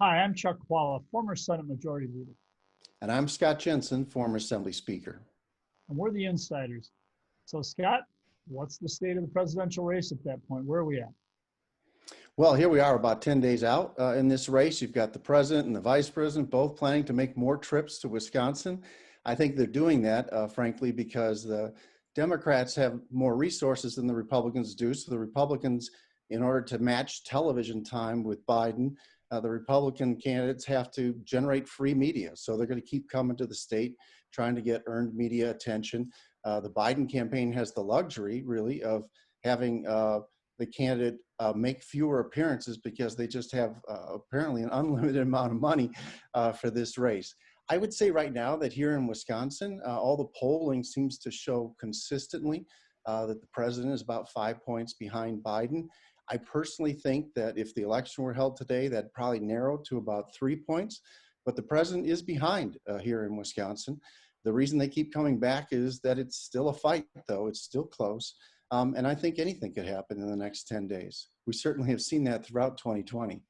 Hi, I'm Chuck Chvala, former Senate Majority Leader, And I'm Scott Jensen, former Assembly Speaker. and we're the insiders. So, Scott, what's the state of the presidential race at that point? Where are we at? Well, here we are about 10 days out in this race. You've got the president and the vice president both planning to make more trips to Wisconsin. I think they're doing that, frankly, because the Democrats have more resources than the Republicans do. So the Republicans, in order to match television time with Biden, the Republican candidates have to generate free media. So they're going to keep coming to the state, trying to get earned media attention. The Biden campaign has the luxury, really, of having the candidate make fewer appearances because they just have apparently an unlimited amount of money for this race. I would say right now that here in Wisconsin, all the polling seems to show consistently that the president is about 5 points behind Biden. I personally think that if the election were held today, that'd probably narrow to about 3 points, but the president is behind here in Wisconsin. The reason they keep coming back is that it's still a fight, though. It's still close. And I think anything could happen in the next 10 days. We certainly have seen that throughout 2020.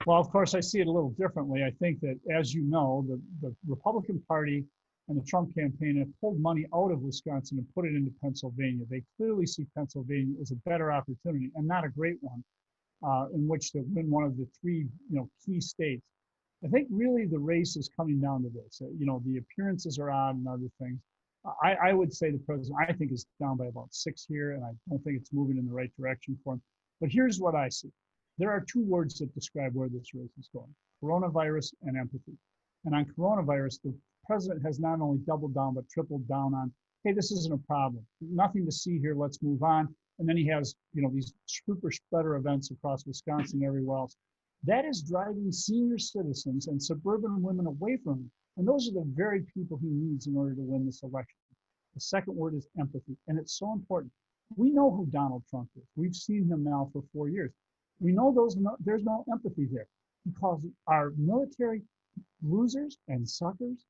Well, of course, I see it a little differently. I think that, as you know, the Republican Party and the Trump campaign have pulled money out of Wisconsin and put it into Pennsylvania. They clearly see Pennsylvania as a better opportunity, and not a great one, in which to win one of the three, key states. I think really the race is coming down to this. The appearances are odd and other things. I would say the president, I think, is down by about 6 here, and I don't think it's moving in the right direction for him. But here's what I see. There are two words that describe where this race is going: coronavirus and empathy. And on coronavirus, the president has not only doubled down, but tripled down on, hey, this isn't a problem. Nothing to see here. Let's move on. And then he has, these super spreader events across Wisconsin and everywhere else. That is driving senior citizens and suburban women away from him. And those are the very people he needs in order to win this election. The second word is empathy, and it's so important. We know who Donald Trump is. We've seen him now for 4 years. We know there's no empathy there because our military losers and suckers.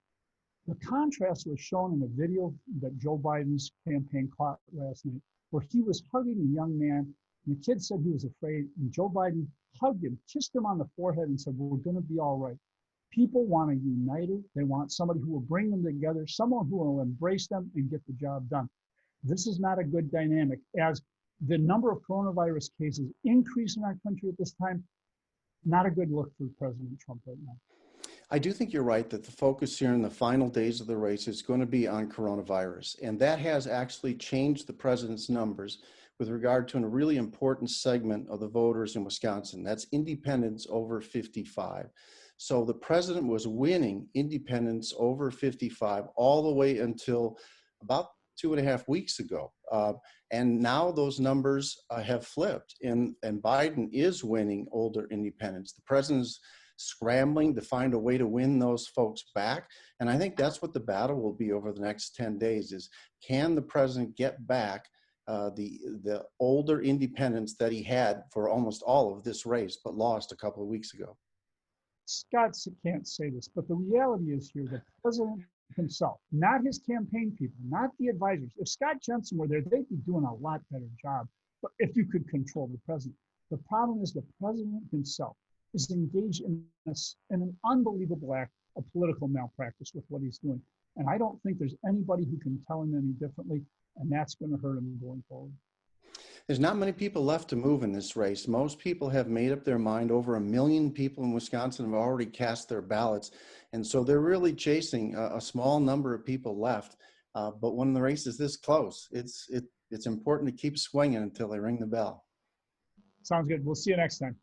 The contrast was shown in the video that Joe Biden's campaign caught last night, where he was hugging a young man, and the kid said he was afraid, and Joe Biden hugged him, kissed him on the forehead, and said, "We're going to be all right." People want a united. They want somebody who will bring them together, someone who will embrace them and get the job done. This is not a good dynamic. As the number of coronavirus cases increase in our country at this time, not a good look for President Trump right now. I do think you're right that the focus here in the final days of the race is going to be on coronavirus. And that has actually changed the president's numbers with regard to a really important segment of the voters in Wisconsin. That's independents over 55. So the president was winning independents over 55 all the way until about 2.5 weeks ago. And now those numbers have flipped, and Biden is winning older independents. The president's scrambling to find a way to win those folks back. And I think that's what the battle will be over the next 10 days is, can the president get back the older independents that he had for almost all of this race, but lost a couple of weeks ago? Scott can't say this, but the reality is here, the president himself, not his campaign people, not the advisors. If Scott Jensen were there, they'd be doing a lot better job. But if you could control the president, the problem is the president himself is engaged in an unbelievable act of political malpractice with what he's doing. And I don't think there's anybody who can tell him any differently, and that's going to hurt him going forward. There's not many people left to move in this race. Most people have made up their mind. Over 1 million people in Wisconsin have already cast their ballots. And so they're really chasing a small number of people left. But when the race is this close, it's important to keep swinging until they ring the bell. Sounds good. We'll see you next time.